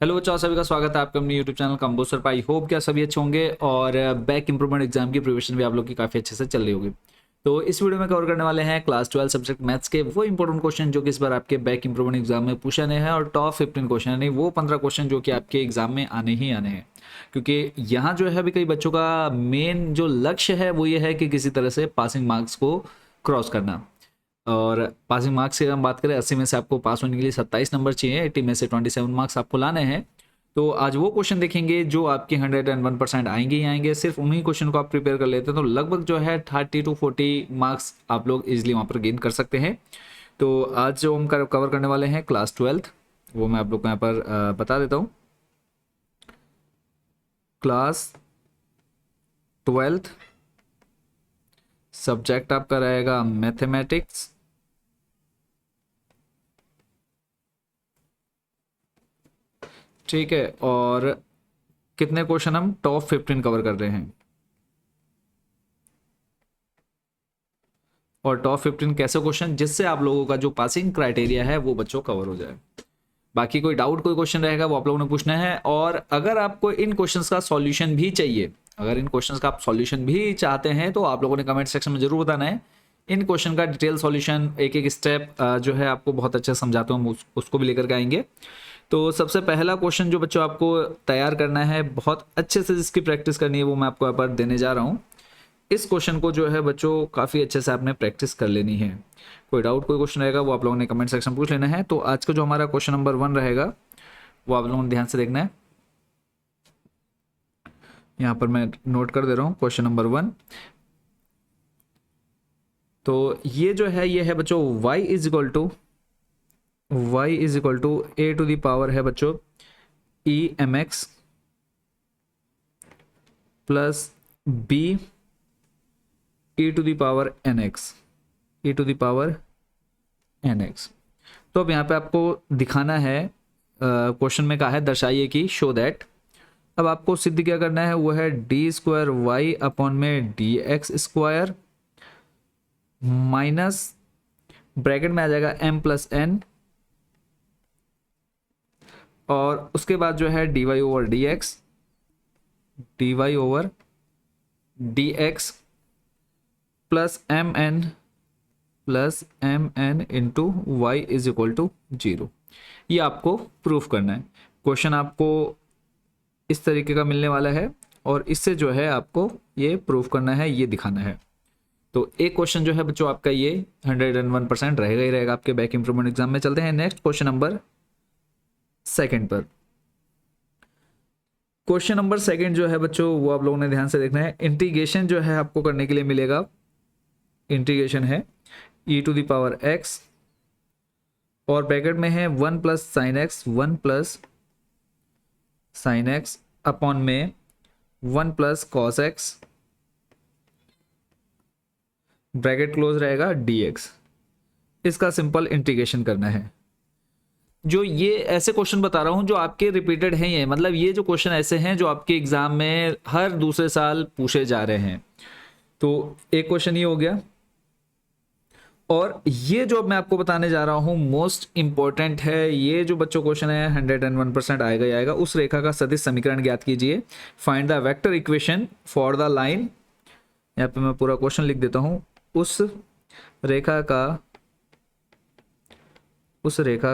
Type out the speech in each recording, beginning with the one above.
Hello बच्चों, सभी का स्वागत है आपके अपने यूट्यूब चैनल कंपोस्टर पर। आई होप क्या सभी अच्छे होंगे और बैक इंप्रूवमेंट एग्जाम की प्रिपरेशन भी आप लोग की काफ़ी अच्छे से चल रही होगी। तो इस वीडियो में कवर करने वाले हैं क्लास 12 सब्जेक्ट मैथ्स के वो इंपॉर्टेंट क्वेश्चन जो कि इस बार आपके बैक इंप्रूवमेंट एग्जाम में पूछे गए हैं, और टॉप 15 क्वेश्चन यानी वो 15 क्वेश्चन जो कि आपके एग्जाम में आने ही आने हैं। क्योंकि यहाँ जो है अभी कई बच्चों का मेन जो लक्ष्य है वो ये है कि किसी तरह से पासिंग मार्क्स को क्रॉस करना। और पासिंग मार्क्स की अगर हम बात करें, 80 में से आपको पास होने के लिए 27 नंबर चाहिए, 80 में से 27 मार्क्स आपको लाने हैं। तो आज वो क्वेश्चन देखेंगे जो आपके 101% आएंगे ही आएंगे। सिर्फ उन्हीं क्वेश्चन को आप प्रिपेयर कर लेते हैं तो लगभग जो है 30 to 40 मार्क्स आप लोग इजीली वहाँ पर गेन कर सकते हैं। तो आज जो हम कवर करने वाले हैं क्लास 12, वो मैं आप लोग को यहाँ पर बता देता हूँ। क्लास 12 सब्जेक्ट आपका रहेगा मैथमेटिक्स। ठीक है, और कितने क्वेश्चन हम टॉप 15 कवर कर रहे हैं। और टॉप 15 कैसे क्वेश्चन जिससे आप लोगों का जो पासिंग क्राइटेरिया है वो बच्चों कवर हो जाए। बाकी कोई डाउट कोई क्वेश्चन रहेगा वो आप लोगों ने पूछना है। और अगर आपको इन क्वेश्चंस का सॉल्यूशन भी चाहिए, अगर इन क्वेश्चंस का आप सॉल्यूशन भी चाहते हैं तो आप लोगों ने कमेंट सेक्शन में जरूर बताना है। इन क्वेश्चन का डिटेल सॉल्यूशन एक एक स्टेप जो है आपको बहुत अच्छे समझाते हूँ, उसको भी लेकर के आएंगे। तो सबसे पहला क्वेश्चन जो बच्चों आपको तैयार करना है, बहुत अच्छे से जिसकी प्रैक्टिस करनी है, वो मैं आपको यहाँ पर देने जा रहा हूँ। इस क्वेश्चन को जो है बच्चों काफ़ी अच्छे से आपने प्रैक्टिस कर लेनी है। कोई डाउट कोई क्वेश्चन रहेगा वो आप लोगों ने कमेंट सेक्शन में पूछ लेना है। तो आज का जो हमारा क्वेश्चन नंबर 1 रहेगा वो आप लोगों ने ध्यान से देखना है। यहाँ पर मैं नोट कर दे रहा हूँ क्वेश्चन नंबर 1। तो ये जो है ये है बच्चों y is equal to a to the power है बच्चों e mx plus b e to the power nx। तो अब यहाँ पे आपको दिखाना है, क्वेश्चन में कहा है दर्शाइए कि शो दैट। अब आपको सिद्ध क्या करना है, वो है डी स्क्वायर वाई अपॉन में D x square minus bracket में आ जाएगा m प्लस एन, और उसके बाद जो है D Y over D x plus M N into Y is equal to 0। ये आपको प्रूफ करना है। क्वेश्चन आपको इस तरीके का मिलने वाला है और इससे जो है आपको ये प्रूफ करना है, ये दिखाना है। तो एक क्वेश्चन जो है बच्चों आपका ये 101% रहेगा ही रहेगा आपके बैक इंप्रूवमेंट एग्जाम में। चलते हैं नेक्स्ट क्वेश्चन नंबर 2 पर। क्वेश्चन नंबर 2 जो है बच्चों वो आप लोगों ने ध्यान से देखना है। इंटीग्रेशन जो है आपको करने के लिए मिलेगा, इंटीग्रेशन है e to the power x और ब्रैकेट में है 1 प्लस साइन एक्स अपॉन में 1 plus cos x, bracket close रहेगा dx। इसका सिंपल इंटीग्रेशन करना है। जो ये ऐसे क्वेश्चन बता रहा हूं जो आपके रिपीटेड हैं, ये मतलब ये जो क्वेश्चन ऐसे हैं जो आपके एग्जाम में हर दूसरे साल पूछे जा रहे हैं। तो एक क्वेश्चन ये हो गया, और ये जो अब मैं आपको बताने जा रहा हूं मोस्ट इंपॉर्टेंट है। ये जो बच्चों क्वेश्चन है 101% आएगा ही आएगा। उस रेखा का सदिश समीकरण ज्ञात कीजिए, find the vector equation for the line. यहाँ पे मैं पूरा क्वेश्चन लिख देता हूं। उस रेखा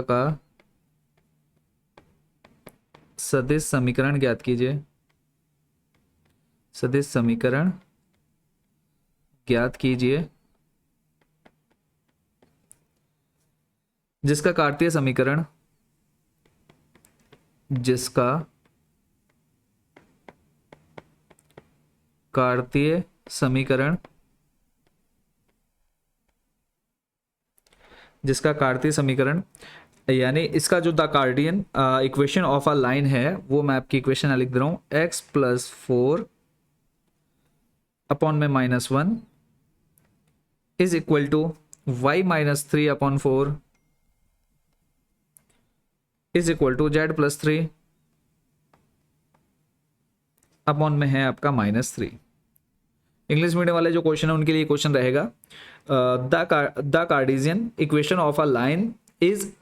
का सदिश समीकरण ज्ञात कीजिए, जिसका कार्तीय समीकरण यानी इसका जो the Cartesian equation of a line है, वो मैं आपकी इक्वेशन लिख दे रहा हूं। x प्लस 4 अपॉन में -1 is equal to y minus 3 upon 4 is equal to z plus 3 upon में है आपका -3। इंग्लिश मीडियम वाले जो क्वेश्चन है उनके लिए क्वेश्चन रहेगा the Cartesian equation of a line is,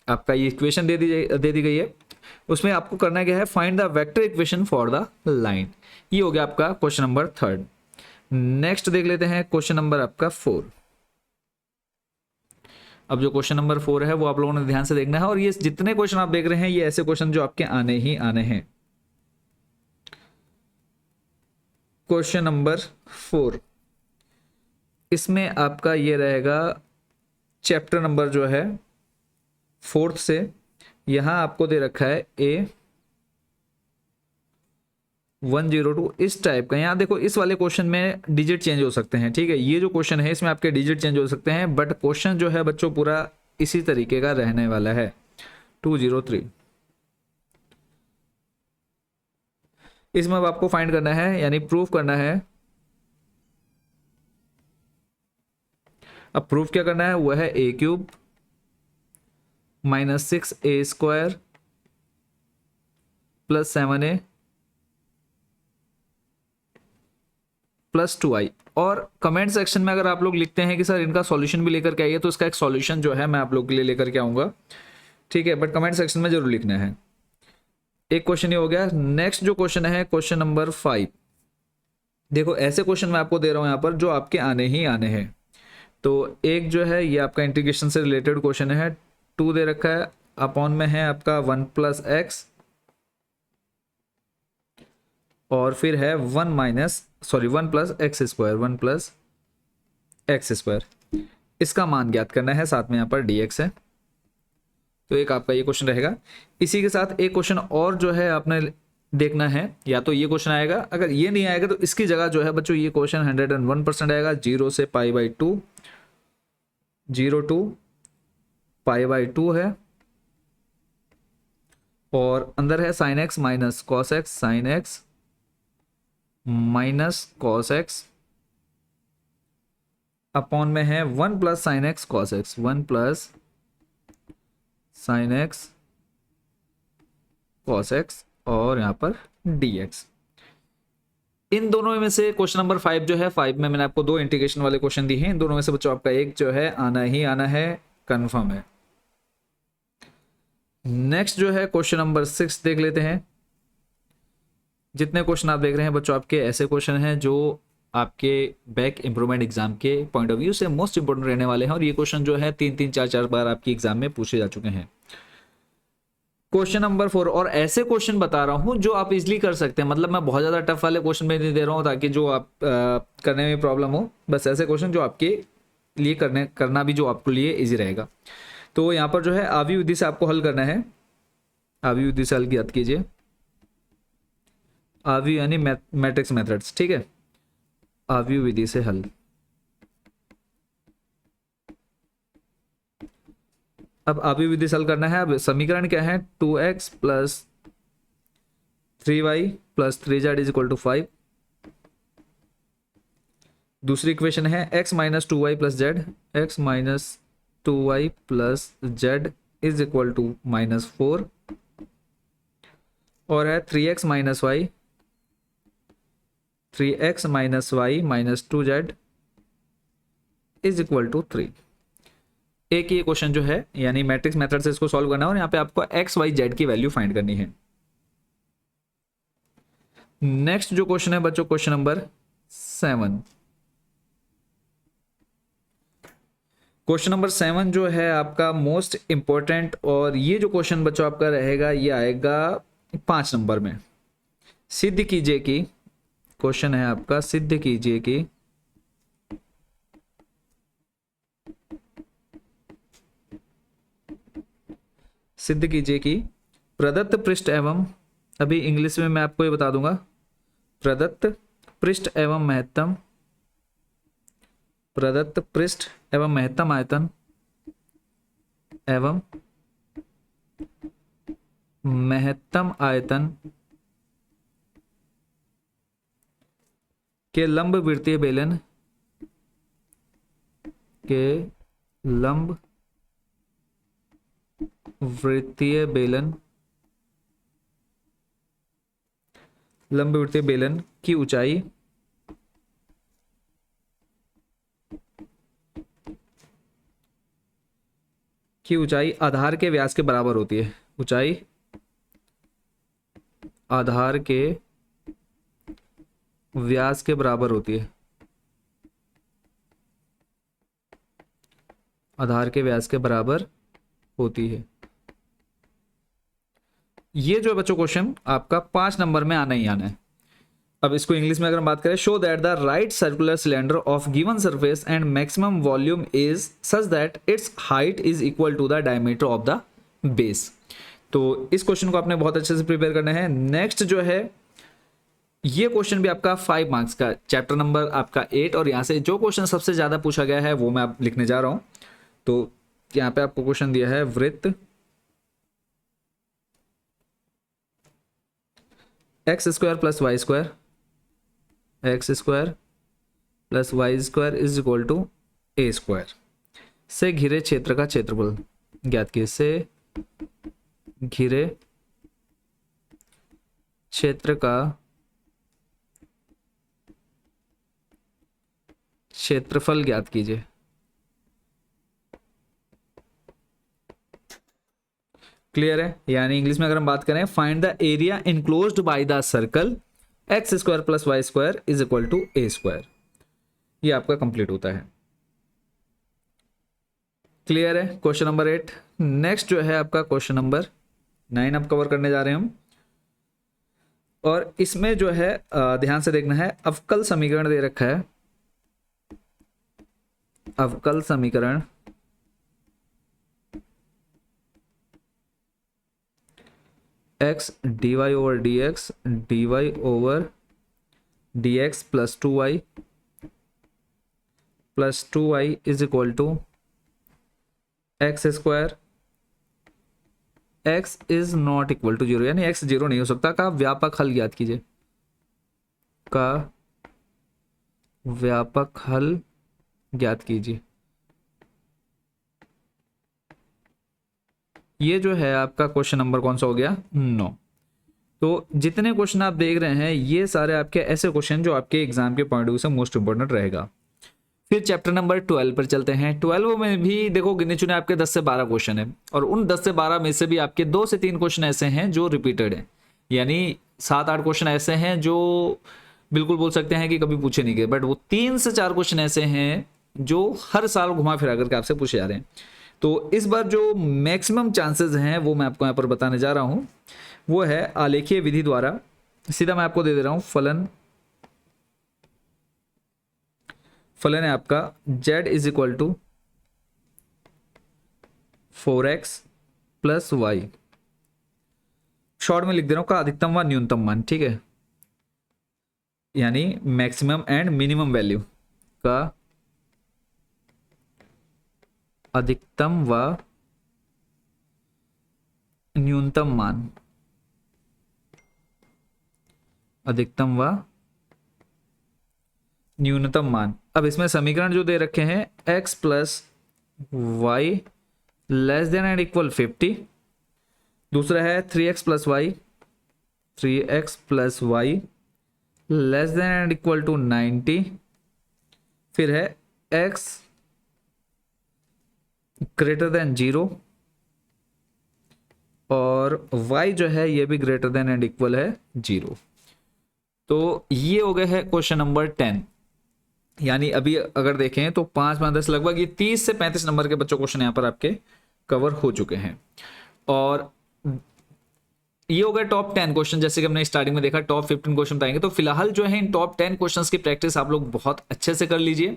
आपका ये इक्वेशन दे दी गई है। उसमें आपको करना क्या है, find the vector equation for the line. ये हो गया आपका क्वेश्चन नंबर 3। नेक्स्ट देख लेते हैं क्वेश्चन नंबर आपका 4। अब जो क्वेश्चन नंबर 4 है वो आप लोगों ने ध्यान से देखना है, और ये जितने क्वेश्चन आप देख रहे हैं ये ऐसे क्वेश्चन जो आपके आने ही आने हैं। क्वेश्चन नंबर 4, इसमें आपका ये रहेगा चैप्टर नंबर जो है 4th से। यहां आपको दे रखा है A102 इस टाइप का। यहाँ देखो इस वाले क्वेश्चन में डिजिट चेंज हो सकते हैं, ठीक है। ये जो क्वेश्चन है इसमें आपके डिजिट चेंज हो सकते हैं, बट क्वेश्चन जो है बच्चों पूरा इसी तरीके का रहने वाला है। 203 इसमें अब आपको फाइंड करना है, यानी प्रूफ करना है। अब प्रूफ क्या करना है, वह है A³ -6A² + 7A + 2i। और कमेंट सेक्शन में अगर आप लोग लिखते हैं कि सर इनका सॉल्यूशन भी लेकर के आइए, तो इसका एक सॉल्यूशन जो है मैं आप लोग के लिए लेकर के आऊंगा, ठीक है। बट कमेंट सेक्शन में जरूर लिखना है। एक क्वेश्चन ये हो गया। नेक्स्ट जो क्वेश्चन है क्वेश्चन नंबर 5। देखो ऐसे क्वेश्चन मैं आपको दे रहा हूं यहाँ पर जो आपके आने ही आने हैं। तो एक जो है ये आपका इंटीग्रेशन से रिलेटेड क्वेश्चन है। 2 दे रखा है, अपॉन में है आपका 1 + x, और फिर है 1 + x²। इसका मान ज्ञात करना है, साथ में यहाँ पर dx है। तो एक आपका ये क्वेश्चन रहेगा। इसी के साथ एक क्वेश्चन और जो है आपने देखना है, या तो ये क्वेश्चन आएगा, अगर ये नहीं आएगा तो इसकी जगह जो है बच्चों ये क्वेश्चन 101% आएगा। 0 से π/2, 0 to π/2 है, और अंदर है sin x - cos x, sin x - cos x, upon में है 1 + sin x cos x, 1 + sin x cos x, और यहां पर dx। इन दोनों में से क्वेश्चन नंबर 5 जो है, 5 में मैंने आपको 2 इंटीग्रेशन वाले क्वेश्चन दिए हैं। इन दोनों में से बच्चों आपका एक जो है आना ही आना है, कंफर्म है। नेक्स्ट जो है क्वेश्चन नंबर 6 देख लेते हैं। जितने क्वेश्चन आप देख रहे हैं बच्चों आपके ऐसे क्वेश्चन हैं जो आपके बैक इंप्रूवमेंट एग्जाम के पॉइंट ऑफ व्यू से मोस्ट इंपोर्टेंट रहने वाले हैं, और ये क्वेश्चन जो है 3-3 4-4 बार आपकी एग्जाम में पूछे जा चुके हैं। क्वेश्चन नंबर 4, और ऐसे क्वेश्चन बता रहा हूं जो आप इजीली कर सकते हैं, मतलब मैं बहुत ज्यादा टफ वाले क्वेश्चन में नहीं दे रहा हूं ताकि जो आप करने में प्रॉब्लम हो, बस ऐसे क्वेश्चन जो आपके लिए करना भी जो आपके लिए इजी रहेगा। तो यहाँ पर जो है आवी विधि से आपको हल करना है। आवी विधि से हल याद कीजिए, आवी यानी मैट्रिक्स मेथड्स, ठीक है। आवी विधि से हल। अब आवी विधि से हल करना है। अब समीकरण क्या है, 2x + 3y + 3z = 5। दूसरी इक्वेशन है x - 2y + z, x - 2y + z = -4, और है 3x - y, 3x - y - 2z = 3। एक ये क्वेश्चन जो है यानी मैट्रिक्स मेथड से इसको सॉल्व करना है, और यहाँ पे आपको x y z की वैल्यू फाइंड करनी है। नेक्स्ट जो क्वेश्चन है बच्चों क्वेश्चन नंबर 7। क्वेश्चन नंबर 7 जो है आपका मोस्ट इंपॉर्टेंट, और ये जो क्वेश्चन बच्चों आपका रहेगा ये आएगा 5 नंबर में। सिद्ध कीजिए कि, क्वेश्चन है आपका सिद्ध कीजिए कि प्रदत्त पृष्ठ एवं, अभी इंग्लिश में मैं आपको ये बता दूंगा, प्रदत्त पृष्ठ एवं महत्तम आयतन एवं महत्तम आयतन के लंब वृत्तीय बेलन की ऊंचाई आधार के व्यास के बराबर होती है। ऊंचाई आधार के व्यास के बराबर होती है। आधार के व्यास के बराबर होती है। ये जो बच्चों क्वेश्चन आपका 5 नंबर में आना ही आना है। अब इसको इंग्लिश में अगर हम बात करें, show that the right circular cylinder of given surface and maximum volume is such that its height is equal to the diameter of the base. तो इस क्वेश्चन को आपने बहुत अच्छे से प्रिपेयर करना है। नेक्स्ट जो है ये क्वेश्चन भी आपका 5 मार्क्स का, चैप्टर नंबर आपका 8, और यहाँ से जो क्वेश्चन सबसे ज्यादा पूछा गया है वो मैं आप लिखने जा रहा हूं। तो यहाँ पे आपको क्वेश्चन दिया है, वृत्त x square plus y square, x square plus y square is equal to a square से घिरे क्षेत्र का क्षेत्रफल ज्ञात कीजिए। से घिरे क्षेत्र का क्षेत्रफल ज्ञात कीजिए। क्लियर है? यानी इंग्लिश में अगर हम बात करें, find the area enclosed by the circle x square plus y square is equal to a square. ये आपका कंप्लीट होता है। क्लियर है? Question number 8। नेक्स्ट जो है आपका क्वेश्चन नंबर 9 अब कवर करने जा रहे हैं हम, और इसमें जो है ध्यान से देखना है। अवकल समीकरण दे रखा है, अवकल समीकरण x d Y over D x, d Y over D x plus 2y is equal to x square. X is not equal to 0, यानी एक्स 0 नहीं हो सकता। का व्यापक हल ज्ञात कीजिए। का व्यापक हल ज्ञात कीजिए। ये जो है आपका क्वेश्चन नंबर कौन सा हो गया? 9। तो जितने क्वेश्चन आप देख रहे हैं ये सारे आपके ऐसे क्वेश्चन जो आपके एग्जाम के पॉइंट ऑफ व्यू से मोस्ट इंपोर्टेंट रहेगा। फिर चैप्टर नंबर 12 पर चलते हैं। 12 में भी देखो गिने चुने आपके 10 से 12 क्वेश्चन है, और उन 10 से 12 में से भी आपके 2 से 3 क्वेश्चन ऐसे हैं जो रिपीटेड हैं, यानी 7-8 क्वेश्चन ऐसे हैं जो बिल्कुल बोल सकते हैं कि कभी पूछे नहीं गए, बट वो 3 से 4 क्वेश्चन ऐसे हैं जो हर साल घुमा फिरा करके आपसे पूछे जा रहे हैं। तो इस बार जो मैक्सिमम चांसेस हैं वो मैं आपको यहाँ पर बताने जा रहा हूँ, वो है आलेखीय विधि द्वारा। सीधा मैं आपको दे रहा हूँ फलन है आपका z is equal to 4x plus y. Short में लिख दे रहा हूँ का अधिकतम व न्यूनतम मान, ठीक है, यानी मैक्सिमम एंड मिनिमम वैल्यू का अधिकतम व न्यूनतम मान, अधिकतम व न्यूनतम मान। अब इसमें समीकरण जो दे रखे हैं x plus y less than and equal 50, दूसरा है 3x plus y, 3x plus y less than and equal to 90, फिर है x ग्रेटर देन 0 और y जो है ये भी ग्रेटर देन एंड इक्वल है 0। तो ये हो गए है क्वेश्चन नंबर 10। यानी अभी अगर देखें तो 5-10 लगभग ये 30 से 35 नंबर के बच्चों क्वेश्चन यहाँ पर आपके कवर हो चुके हैं। और ये हो गए टॉप 10 क्वेश्चन, जैसे कि हमने स्टार्टिंग में देखा टॉप 15 क्वेश्चन बताएंगे। तो फिलहाल जो है इन टॉप 10 क्वेश्चंस की प्रैक्टिस आप लोग बहुत अच्छे से कर लीजिए,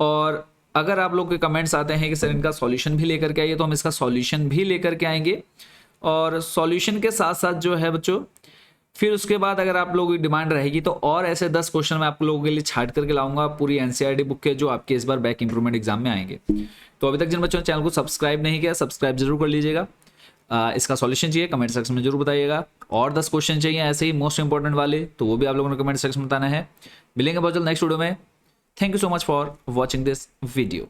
और अगर आप लोग के कमेंट्स आते हैं कि सर इनका सॉल्यूशन भी लेकर के आइए, तो हम इसका सॉल्यूशन भी लेकर के आएंगे। और सॉल्यूशन के साथ साथ जो है बच्चों, फिर उसके बाद अगर आप लोगों की डिमांड रहेगी तो और ऐसे 10 क्वेश्चन मैं आप लोगों के लिए छाट करके लाऊंगा पूरी एनसीईआरटी बुक के, जो आपके इस बार बैक इंप्रूवमेंट एग्जाम में आएंगे। तो अभी तक जिन बच्चों ने चैनल को सब्सक्राइब नहीं किया, सब्सक्राइब जरूर कर लीजिएगा। इसका सॉल्यूशन चाहिए कमेंट सेक्शन में जरूर बताइएगा, और 10 क्वेश्चन चाहिए ऐसे ही मोस्ट इंपॉर्टेंट वाले, तो वो भी आप लोगों ने कमेंट सेक्शन में बताना है। मिलेंगे बहुत जल्द नेक्स्ट वीडियो में। Thank you so much for watching this video.